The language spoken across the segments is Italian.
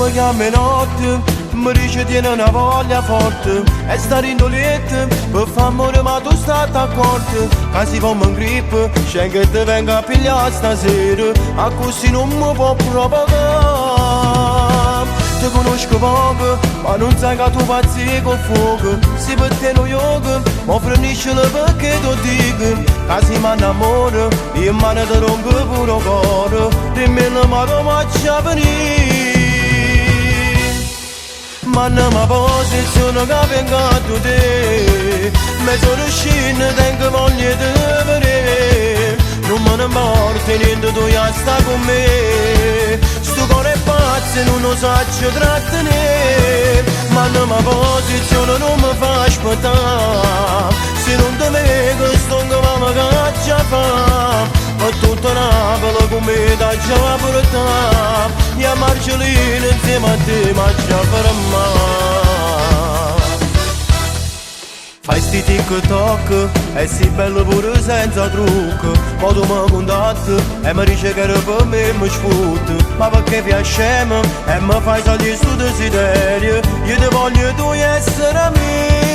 mi chiama notte, mi dice tiene una voglia forte e sta indolente per far amore ma tu stai d'accordo. Che si fa un grip, c'è che ti venga a pigliare stasera, a così non mi può provocare. Ti conosco poco, ma non sai che tu pazzi con fuoco. Si per te non yoga, ma freniscelo perché tu dico. Che si mi innamoro, io mano ti rompo pure il cuore. Dimmi ma come ci venire. Ma non posizione che venga a te, mezzo riuscito tengo voglia di vedere. Non me ne importa niente, tu ya sta con me. Sto cuore è pazzo e non lo saggio trattenere. Ma non posizione non mi fa aspettare. Se non te vedo sto che mamma caccia fa. Ma tutta Napoli con me da già portare. E a Marcellino insieme a te ma già per me. Fai sti TikTok e si bello pure senza trucco. Ma tu mi contatti e mi dice che era per me e mi sputti. Ma perché piacciamo e mi fai salire sto desiderio. Io ti voglio tu essere a me.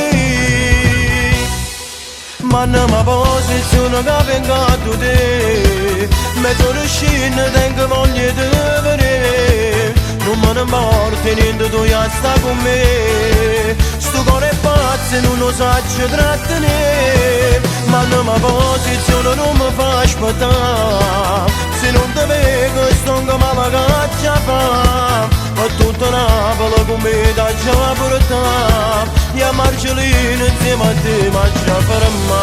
Ma non mi posizione che venga a te, mezzo riuscito tengo voglia di vedere. Non me ne importa niente, tu ya sta con me. Sto cuore è pazzo e non lo saggio trattenere. Ma non mi posizione non mi fa aspettare. Se non te vedo sto che mamma caccia fa. Ma tutta Napoli con me da già portare. E a Marcellino insieme a te ma già per me.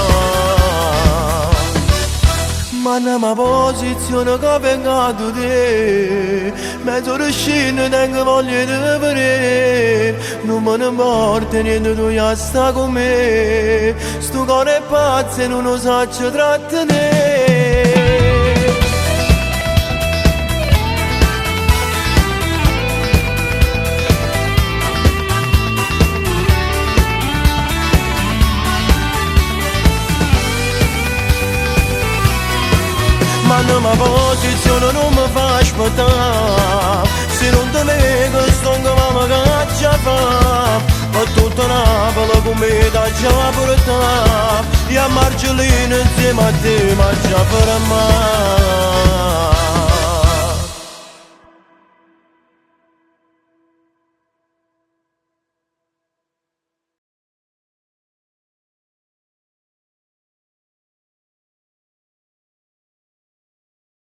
Ma non posizione che venga a te, mezzo riuscito tengo voglia di vedere. Non me ne importa niente, tu ya sta con me. Sto cuore è pazzo e non lo saggio trattenere. Ma non mi posizione non mi fa aspettare. Se non te vedo sto che mamma caccia fa. Ma tutta Napoli con me da già portare. E a Marcellino insieme a te ma già per me.